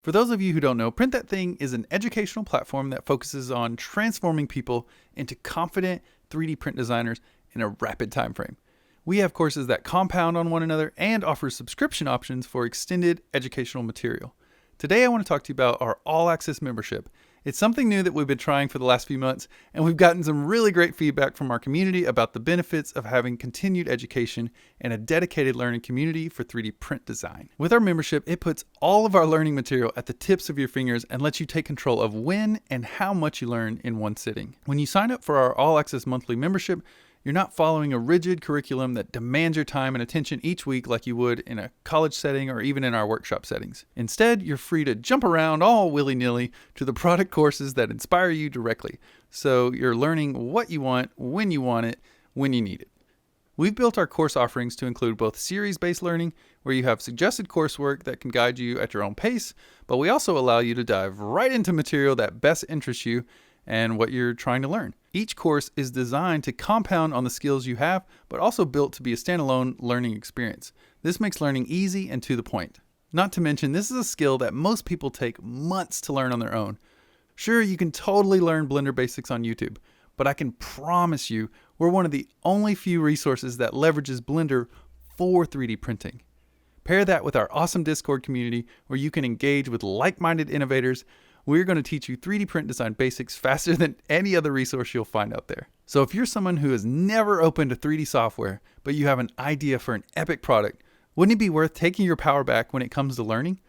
For those of you who don't know, Print That Thing is an educational platform that focuses on transforming people into confident 3D print designers in a rapid time frame. We have courses that compound on one another and offer subscription options for extended educational material. Today I want to talk to you about our All Access membership. It's something new that we've been trying for the last few months, and we've gotten some really great feedback from our community about the benefits of having continued education and a dedicated learning community for 3D print design. With our membership, it puts all of our learning material at the tips of your fingers and lets you take control of when and how much you learn in one sitting. When you sign up for our All Access monthly membership, you're not following a rigid curriculum that demands your time and attention each week like you would in a college setting or even in our workshop settings. Instead, you're free to jump around all willy-nilly to the product courses that inspire you directly, so you're learning what you want, when you want it, when you need it. We've built our course offerings to include both series-based learning, where you have suggested coursework that can guide you at your own pace, but we also allow you to dive right into material that best interests you and what you're trying to learn. Each course is designed to compound on the skills you have, but also built to be a standalone learning experience. This makes learning easy and to the point. Not to mention, this is a skill that most people take months to learn on their own. Sure, you can totally learn Blender basics on YouTube, but I can promise you, we're one of the only few resources that leverages Blender for 3D printing. Pair that with our awesome Discord community where you can engage with like-minded innovators. We're going to teach you 3D print design basics faster than any other resource you'll find out there. So if you're someone who has never opened a 3D software, but you have an idea for an epic product, wouldn't it be worth taking your power back when it comes to learning?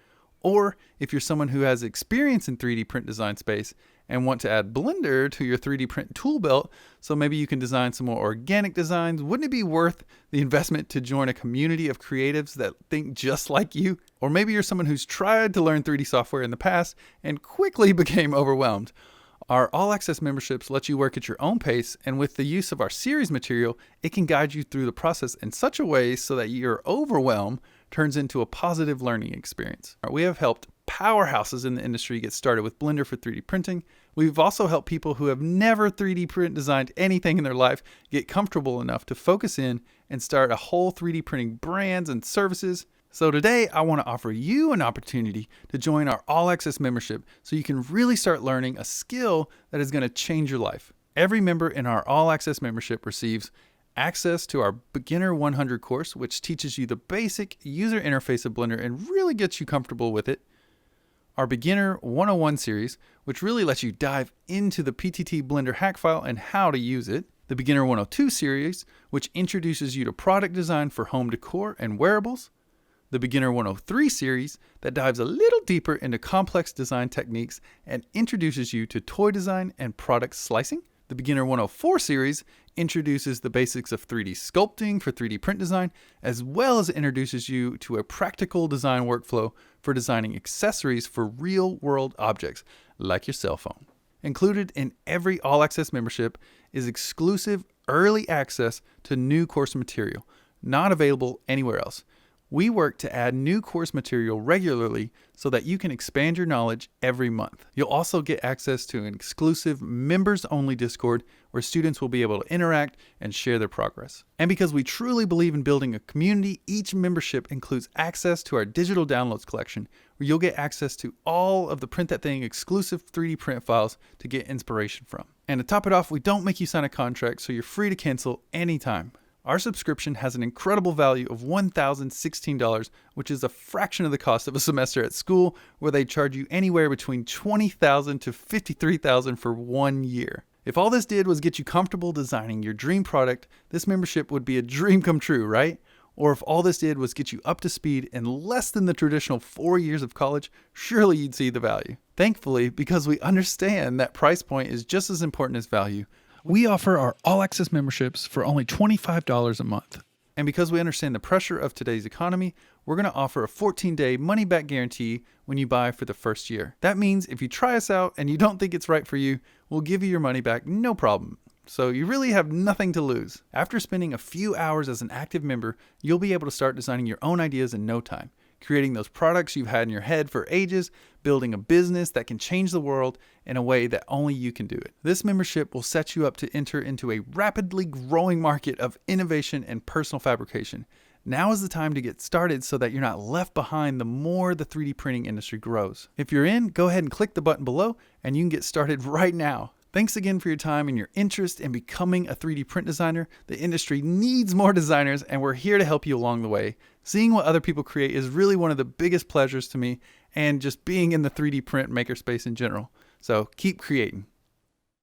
Or if you're someone who has experience in 3D print design space and want to add Blender to your 3D print tool belt so maybe you can design some more organic designs, wouldn't it be worth the investment to join a community of creatives that think just like you? Or maybe you're someone who's tried to learn 3D software in the past and quickly became overwhelmed. Our All Access memberships let you work at your own pace, and with the use of our series material, it can guide you through the process in such a way so that your overwhelm turns into a positive learning experience. We have helped powerhouses in the industry get started with Blender for 3D printing. We've also helped people who have never 3D print designed anything in their life get comfortable enough to focus in and start a whole 3D printing brands and services. So today I want to offer you an opportunity to join our All Access membership so you can really start learning a skill that is going to change your life. Every member in our All Access membership receives access to our Beginner 100 course, which teaches you the basic user interface of Blender and really gets you comfortable with it. Our Beginner 101 series, which really lets you dive into the PTT Blender hack file and how to use it. The Beginner 102 series, which introduces you to product design for home decor and wearables. The Beginner 103 series that dives a little deeper into complex design techniques and introduces you to toy design and product slicing. The Beginner 104 series introduces the basics of 3D sculpting for 3D print design, as well as introduces you to a practical design workflow for designing accessories for real-world objects, like your cell phone. Included in every All Access membership is exclusive early access to new course material, not available anywhere else. We work to add new course material regularly so that you can expand your knowledge every month. You'll also get access to an exclusive members-only Discord where students will be able to interact and share their progress. And because we truly believe in building a community, each membership includes access to our digital downloads collection, where you'll get access to all of the Print That Thing exclusive 3D print files to get inspiration from. And to top it off, we don't make you sign a contract, so you're free to cancel anytime. Our subscription has an incredible value of $1,016, which is a fraction of the cost of a semester at school, where they charge you anywhere between $20,000 to $53,000 for 1 year. If all this did was get you comfortable designing your dream product, this membership would be a dream come true, right? Or if all this did was get you up to speed in less than the traditional 4 years of college, surely you'd see the value. Thankfully, because we understand that price point is just as important as value, we offer our All Access memberships for only $25 a month. And because we understand the pressure of today's economy, we're going to offer a 14-day money-back guarantee when you buy for the first year. That means if you try us out and you don't think it's right for you, we'll give you your money back, no problem. So you really have nothing to lose. After spending a few hours as an active member, you'll be able to start designing your own ideas in no time, creating those products you've had in your head for ages, building a business that can change the world in a way that only you can do it. This membership will set you up to enter into a rapidly growing market of innovation and personal fabrication. Now is the time to get started so that you're not left behind the more the 3D printing industry grows. If you're in, go ahead and click the button below and you can get started right now. Thanks again for your time and your interest in becoming a 3D print designer. The industry needs more designers and we're here to help you along the way. Seeing what other people create is really one of the biggest pleasures to me, and just being in the 3D print makerspace in general. So keep creating.